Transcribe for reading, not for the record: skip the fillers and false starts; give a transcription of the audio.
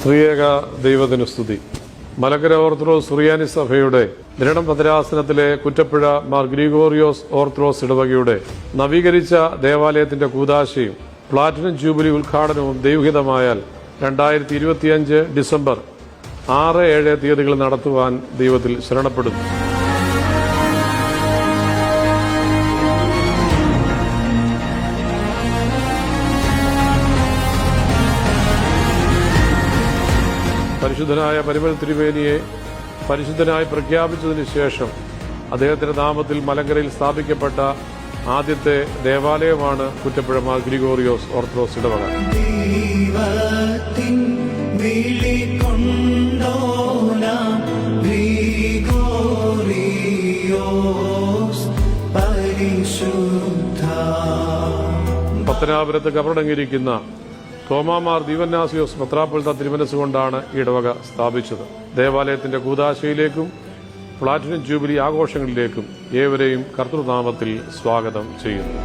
ത്രിയേക ദൈവത്തിന് സ്തുതി. മലങ്കര ഓർത്തഡോക്സ് സുറിയാനി സഭയുടെ നിരണം ഭദ്രാസനത്തിലെ കുറ്റപ്പുഴ മാർ ഗ്രിഗോറിയോസ് ഓർത്തഡോക്സ് ഇടവകയുടെ നവീകരിച്ച ദേവാലയത്തിന്റെ കൂദാശയും പ്ലാറ്റിനം ജൂബിലി ഉദ്ഘാടനവും ദൈവഹിതമായാൽ 2025 ഡിസംബർ 6-7 തീയതികൾ നടത്തുവാൻ ദൈവത്തിൽ ശരണപ്പെടുന്നു. പരിശുദ്ധനായ പരിമല തിരുമേനിയെ പരിശുദ്ധനായി പ്രഖ്യാപിച്ചതിന് ശേഷം അദ്ദേഹത്തിന്റെ നാമത്തിൽ മലങ്കരയിൽ സ്ഥാപിക്കപ്പെട്ട ആദ്യത്തെ ദേവാലയമാണ് കുറ്റപ്പുഴ മാർ ഗ്രിഗോറിയോസ് ഓർത്തഡോക്സ് ഇടവക. പത്തനാപുരത്ത് കബറടങ്ങിയിരിക്കുന്ന തോമാമാർ ദീവന്നാസിയോസ് മെത്രാപ്പൊലീത്ത തിരുമനസ്സുകൊണ്ടാണ് ഈ ഇടവക സ്ഥാപിച്ചത്. ദേവാലയത്തിന്റെ കൂദാശയിലേക്കും പ്ലാറ്റിനം ജൂബിലി ആഘോഷങ്ങളിലേക്കും ഏവരെയും കർത്തൃനാമത്തിൽ സ്വാഗതം ചെയ്യുന്നു.